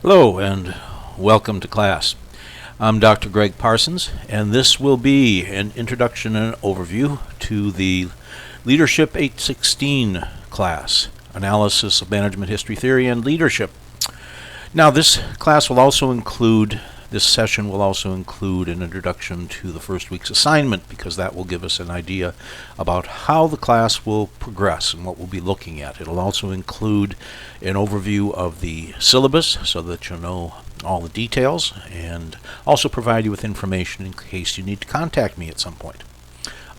Hello and welcome to class. I'm Dr. Greg Parsons, and this will be an introduction and overview to the Leadership 816 class, Analysis of Management History Theory and Leadership. Now this session will also include an introduction to the first week's assignment, because that will give us an idea about how the class will progress and what we'll be looking at. It'll also include an overview of the syllabus so that you'll know all the details, and also provide you with information in case you need to contact me at some point.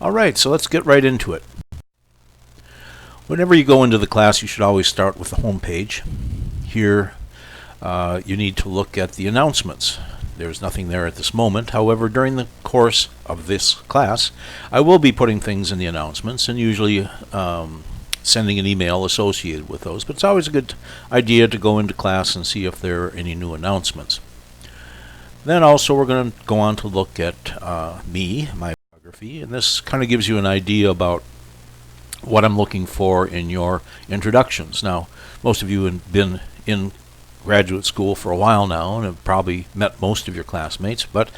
Alright, so let's get right into it. Whenever you go into the class, you should always start with the home page. Here you need to look at the announcements. There's nothing there at this moment. However, during the course of this class, I will be putting things in the announcements and usually sending an email associated with those. But it's always a good idea to go into class and see if there are any new announcements. Then also we're going to go on to look at my biography, and this kind of gives you an idea about what I'm looking for in your introductions. Now, most of you have been in graduate school for a while now and have probably met most of your classmates, but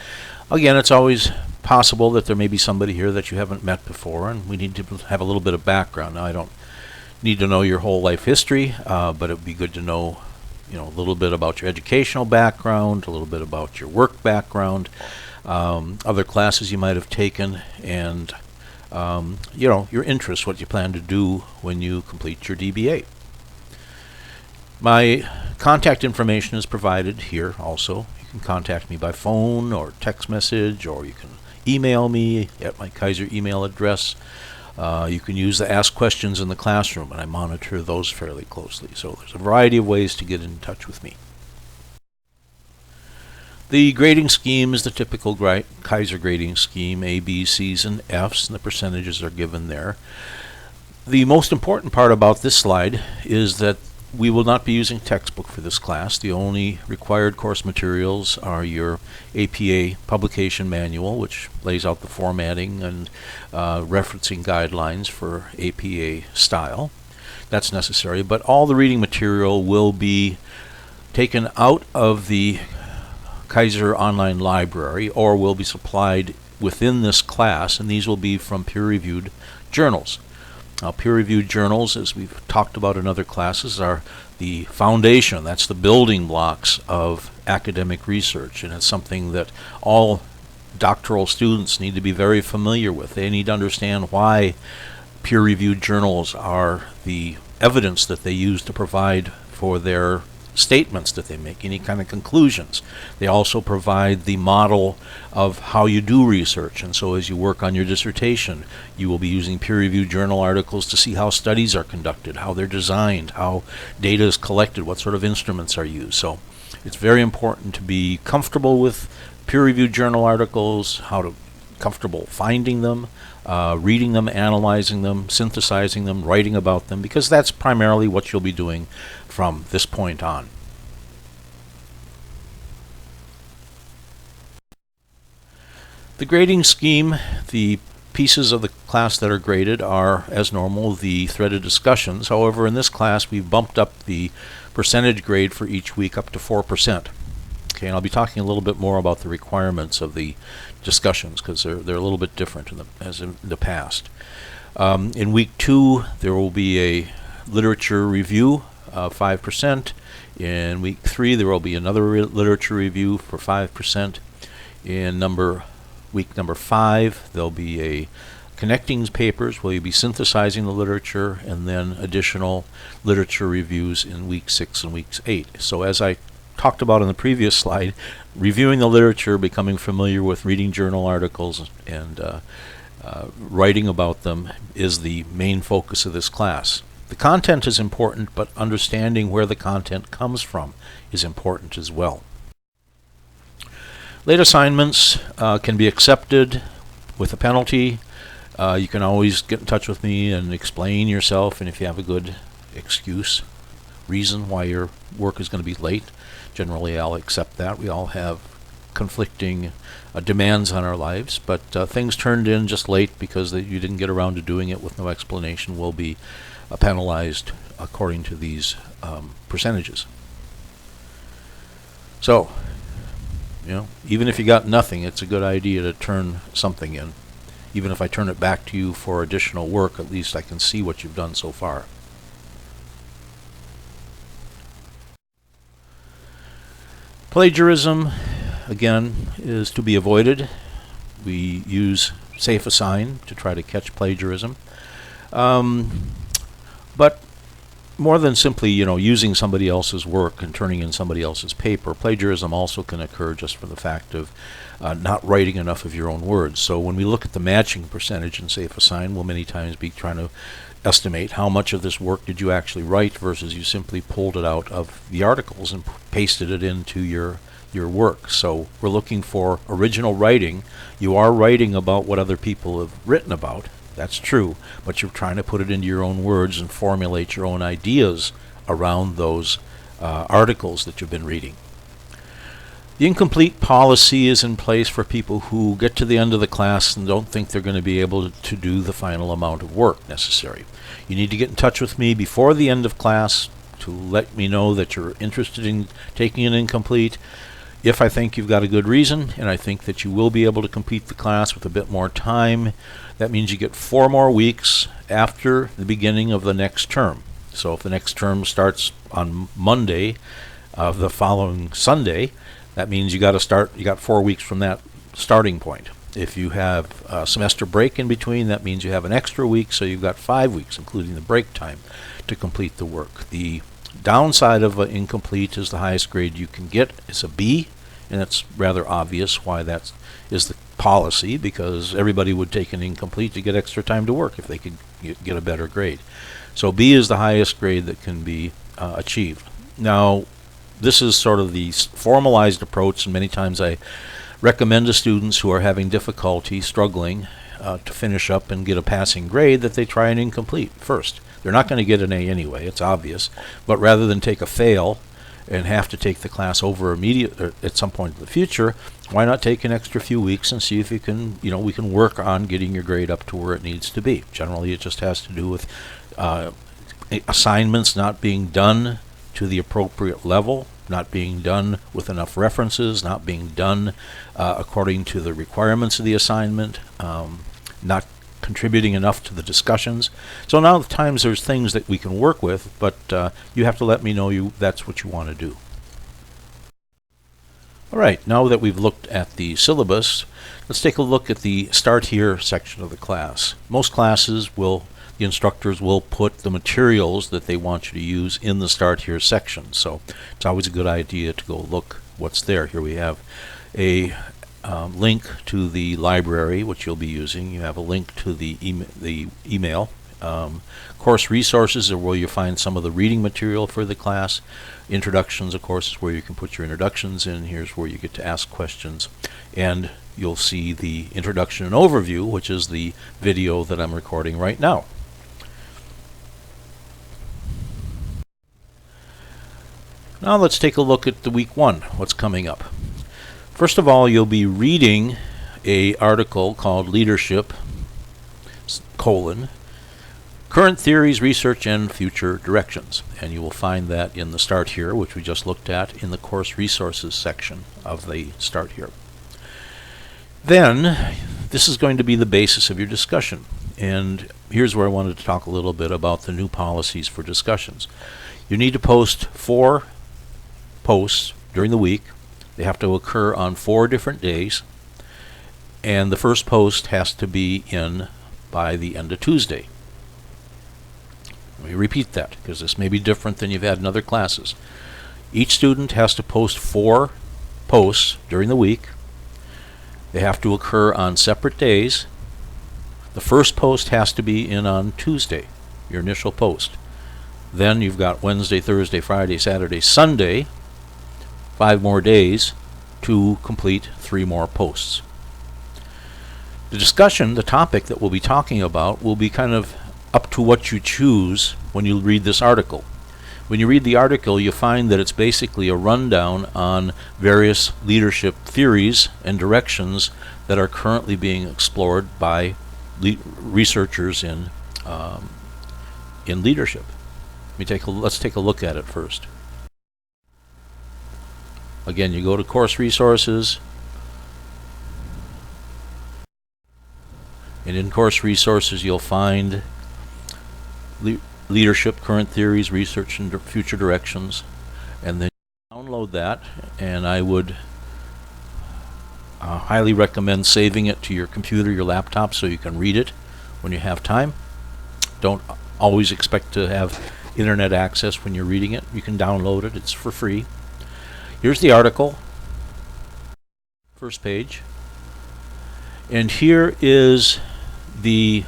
again, it's always possible that there may be somebody here that you haven't met before, and we need to have a little bit of background. Now, I don't need to know your whole life history, but it would be good to know, a little bit about your educational background, a little bit about your work background, other classes you might have taken, and your interests, what you plan to do when you complete your DBA. My contact information is provided here also. You can contact me by phone or text message, or you can email me at my Kaiser email address. You can use the Ask Questions in the Classroom, and I monitor those fairly closely. So there's a variety of ways to get in touch with me. The grading scheme is the typical Kaiser grading scheme, A, B, C's, and F's, and the percentages are given there. The most important part about this slide is that we will not be using textbook for this class. The only required course materials are your APA publication manual, which lays out the formatting and referencing guidelines for APA style. That's necessary, but all the reading material will be taken out of the Kaiser Online Library or will be supplied within this class, and these will be from peer-reviewed journals. Now, peer-reviewed journals, as we've talked about in other classes, are the foundation. That's the building blocks of academic research, and it's something that all doctoral students need to be very familiar with. They need to understand why peer-reviewed journals are the evidence that they use to provide for their statements that they make, any kind of conclusions. They also provide the model of how you do research, and so as you work on your dissertation, you will be using peer-reviewed journal articles to see how studies are conducted, how they're designed, how data is collected, what sort of instruments are used. So it's very important to be comfortable with peer-reviewed journal articles, comfortable finding them, reading them, analyzing them, synthesizing them, writing about them, because that's primarily what you'll be doing from this point on. The grading scheme, the pieces of the class that are graded are, as normal, the threaded discussions. However, in this class, we've bumped up the percentage grade for each week up to 4%. Okay, and I'll be talking a little bit more about the requirements of the discussions, because they're a little bit different as in the past. In week 2, there will be a literature review, 5%. In week 3, there will be another literature review for 5%. In week number 5, there'll be a connecting papers where you'll be synthesizing the literature, and then additional literature reviews in week 6 and week 8. So as I talked about in the previous slide, reviewing the literature, becoming familiar with reading journal articles, and writing about them is the main focus of this class. The content is important, but understanding where the content comes from is important as well. Late assignments can be accepted with a penalty. You can always get in touch with me and explain yourself, and if you have a good reason why your work is going to be late, generally I'll accept that. We all have conflicting demands on our lives, but things turned in just late because you didn't get around to doing it with no explanation will be penalized according to these percentages. So, even if you got nothing, it's a good idea to turn something in. Even if I turn it back to you for additional work, at least I can see what you've done so far. Plagiarism, again, is to be avoided. We use Safe Assign to try to catch plagiarism. But more than simply, using somebody else's work and turning in somebody else's paper, plagiarism also can occur just for the fact of not writing enough of your own words. So when we look at the matching percentage in Safe Assign, we'll many times be trying to estimate how much of this work did you actually write versus you simply pulled it out of the articles and pasted it into your work. So we're looking for original writing. You are writing about what other people have written about. That's true, but you're trying to put it into your own words and formulate your own ideas around those articles that you've been reading. The incomplete policy is in place for people who get to the end of the class and don't think they're going to be able to do the final amount of work necessary. You need to get in touch with me before the end of class to let me know that you're interested in taking an incomplete. If I think you've got a good reason, and I think that you will be able to complete the class with a bit more time, that means you get 4 more weeks after the beginning of the next term. So if the next term starts on Monday of the following Sunday, that means you got 4 weeks from that starting point. If you have a semester break in between, that means you have an extra week, so you've got 5 weeks, including the break time, to complete the work. The downside of incomplete is the highest grade you can get is a B, and it's rather obvious why that is the policy, because everybody would take an incomplete to get extra time to work if they could get a better grade. So B is the highest grade that can be achieved. Now, this is sort of the formalized approach, and many times I recommend to students who are having difficulty, struggling to finish up and get a passing grade, that they try an incomplete first. They're not going to get an A anyway, it's obvious, but rather than take a fail and have to take the class over at some point in the future, why not take an extra few weeks and see if you can, we can work on getting your grade up to where it needs to be. Generally, it just has to do with assignments not being done to the appropriate level, not being done with enough references, not being done according to the requirements of the assignment, not contributing enough to the discussions. So now the times there's things that we can work with, but you have to let me know that's what you want to do. All right, now that we've looked at the syllabus, let's take a look at the Start Here section of the class. Most classes the instructors will put the materials that they want you to use in the Start Here section, so it's always a good idea to go look what's there. Here we have a link to the library, which you'll be using. You have a link to the email. Course resources are where you find some of the reading material for the class. Introductions, of course, is where you can put your introductions in. Here's where you get to ask questions. And you'll see the introduction and overview, which is the video that I'm recording right now. Now let's take a look at the week 1, what's coming up. First of all, you'll be reading an article called Leadership, Current Theories, Research, and Future Directions. And you will find that in the Start Here, which we just looked at in the Course Resources section of the Start Here. Then, this is going to be the basis of your discussion. And here's where I wanted to talk a little bit about the new policies for discussions. You need to post 4 posts during the week. They have to occur on 4 different days, and the first post has to be in by the end of Tuesday. Let me repeat that, because this may be different than you've had in other classes. Each student has to post 4 posts during the week. They have to occur on separate days. The first post has to be in on Tuesday, your initial post. Then you've got Wednesday, Thursday, Friday, Saturday, Sunday, 5 more days to complete 3 more posts. The discussion, the topic that we'll be talking about, will be kind of up to what you choose when you read this article. When you read the article, you find that it's basically a rundown on various leadership theories and directions that are currently being explored by researchers in leadership. Let's take a look at it first. Again, you go to course resources, and in course resources you'll find leadership, current theories, research, and future directions, and then download that. And I would highly recommend saving it to your computer, your laptop, so you can read it when you have time. Don't always expect to have internet access when you're reading it. You can download it. It's for free. Here's the article, first page, and here is the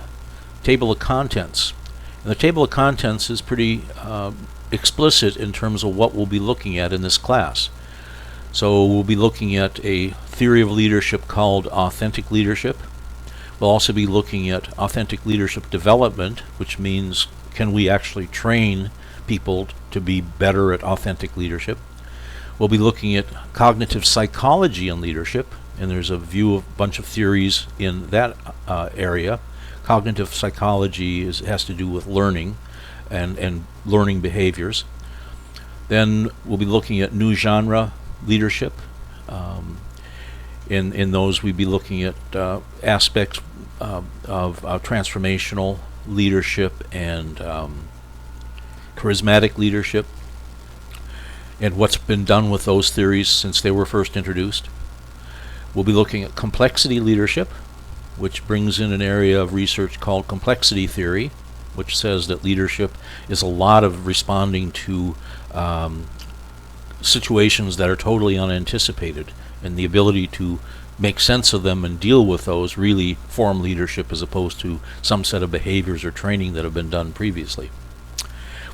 table of contents. And the table of contents is pretty explicit in terms of what we'll be looking at in this class. So we'll be looking at a theory of leadership called authentic leadership. We'll also be looking at authentic leadership development, which means can we actually train people to be better at authentic leadership. We'll be looking at cognitive psychology and leadership, and there's a bunch of theories in that area. Cognitive psychology has to do with learning and learning behaviors. Then we'll be looking at new genre leadership. In those, we'd be looking at aspects of transformational leadership and charismatic leadership, and what's been done with those theories since they were first introduced. We'll be looking at complexity leadership, which brings in an area of research called complexity theory, which says that leadership is a lot of responding to situations that are totally unanticipated, and the ability to make sense of them and deal with those really form leadership, as opposed to some set of behaviors or training that have been done previously.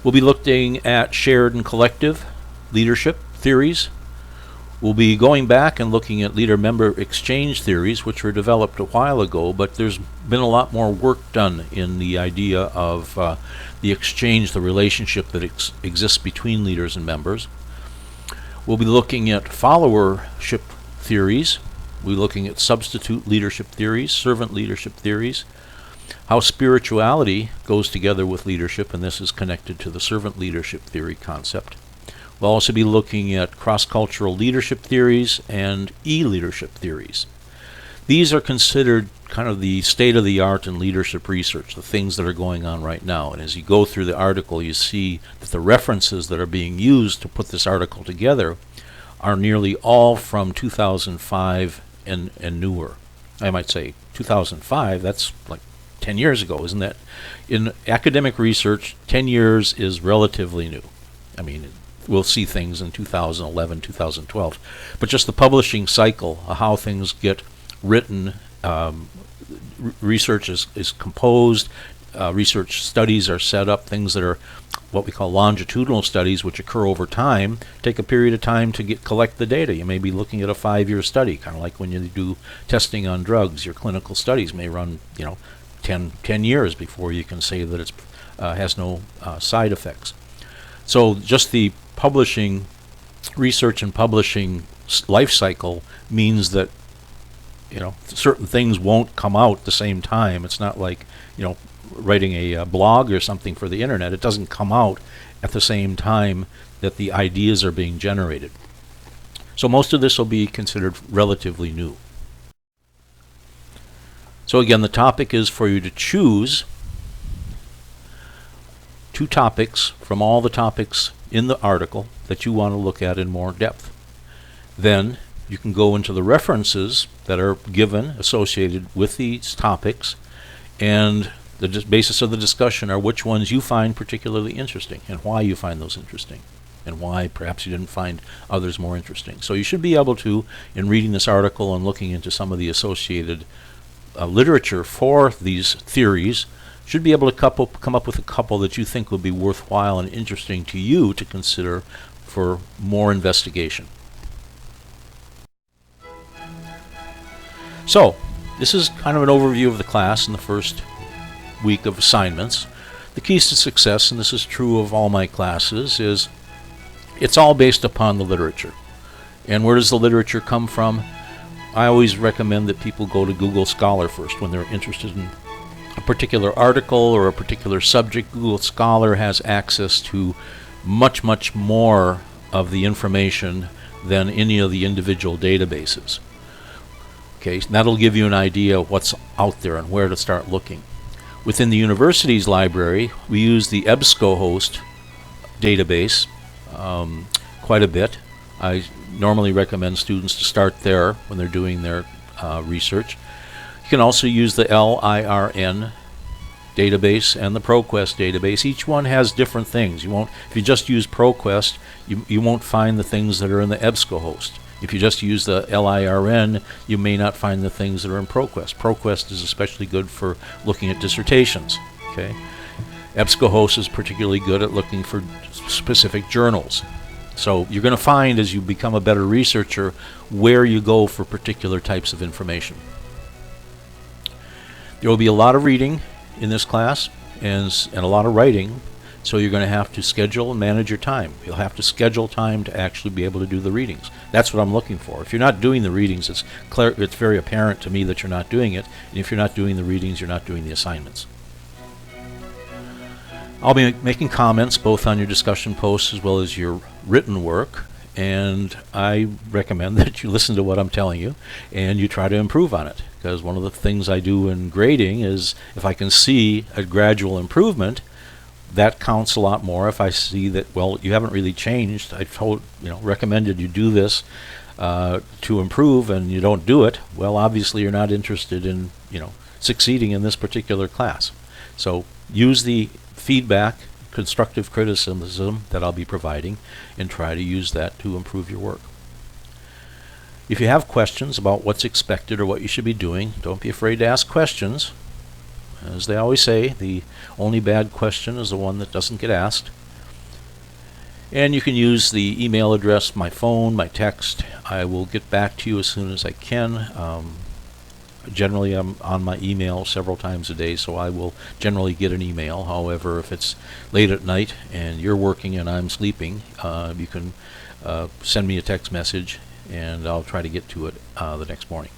We'll be looking at shared and collective leadership theories. We'll be going back and looking at leader-member exchange theories, which were developed a while ago, but there's been a lot more work done in the idea of the exchange, the relationship that exists between leaders and members. We'll be looking at followership theories. We'll be looking at substitute leadership theories, servant leadership theories, how spirituality goes together with leadership, and this is connected to the servant leadership theory concept. We'll also be looking at cross-cultural leadership theories and e-leadership theories. These are considered kind of the state-of-the-art in leadership research, the things that are going on right now. And as you go through the article, you see that the references that are being used to put this article together are nearly all from 2005 and newer. I might say 2005, that's like 10 years ago, isn't that? In academic research, 10 years is relatively new. I mean, we'll see things in 2011, 2012. But just the publishing cycle, how things get written, research is composed, research studies are set up, things that are what we call longitudinal studies, which occur over time, take a period of time to collect the data. You may be looking at a 5-year study, kind of like when you do testing on drugs. Your clinical studies may run 10 years before you can say that it has no side effects. So just the publishing, research and publishing life cycle means that certain things won't come out at the same time. It's not like writing a blog or something for the internet. It doesn't come out at the same time that the ideas are being generated. So most of this will be considered relatively new. So again, the topic is for you to choose 2 topics from all the topics in the article that you want to look at in more depth. Then you can go into the references that are given associated with these topics, and the basis of the discussion are which ones you find particularly interesting and why you find those interesting and why perhaps you didn't find others more interesting. So you should be able to, in reading this article and looking into some of the associated literature for these theories, should be able to come up with a couple that you think would be worthwhile and interesting to you to consider for more investigation. So, this is kind of an overview of the class in the first week of assignments. The keys to success, and this is true of all my classes, is it's all based upon the literature. And where does the literature come from? I always recommend that people go to Google Scholar first when they're interested in a particular article or a particular subject. Google Scholar has access to much more of the information than any of the individual databases. Okay, so that'll give you an idea of what's out there and where to start looking. Within the university's library, we use the EBSCOhost database quite a bit. I normally recommend students to start there when they're doing their research. You can also use the LIRN database and the ProQuest database. Each one has different things. If you just use ProQuest, you won't find the things that are in the EBSCOhost. If you just use the LIRN, you may not find the things that are in ProQuest. ProQuest is especially good for looking at dissertations. Okay, EBSCOhost is particularly good at looking for specific journals. So you're going to find, as you become a better researcher, where you go for particular types of information. There will be a lot of reading in this class and a lot of writing, so you're going to have to schedule and manage your time. You'll have to schedule time to actually be able to do the readings. That's what I'm looking for. If you're not doing the readings, it's very apparent to me that you're not doing it, and if you're not doing the readings, you're not doing the assignments. I'll be making comments both on your discussion posts as well as your written work, and I recommend that you listen to what I'm telling you and you try to improve on it, because one of the things I do in grading is if I can see a gradual improvement, that counts a lot more. If I see that, well, you haven't really changed, I recommended you do this to improve, and you don't do it, well, obviously you're not interested in succeeding in this particular class. So use the feedback, constructive criticism that I'll be providing, and try to use that to improve your work. If you have questions about what's expected or what you should be doing, don't be afraid to ask questions. As they always say, the only bad question is the one that doesn't get asked. And you can use the email address, my phone, my text. I will get back to you as soon as I can. Generally, I'm on my email several times a day, so I will generally get an email. However, if it's late at night and you're working and I'm sleeping, you can send me a text message, and I'll try to get to it the next morning.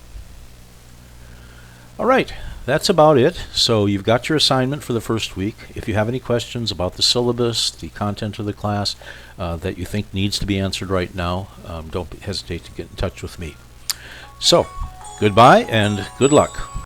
All right, that's about it. So you've got your assignment for the first week. If you have any questions about the syllabus, the content of the class that you think needs to be answered right now, don't hesitate to get in touch with me. So, goodbye and good luck.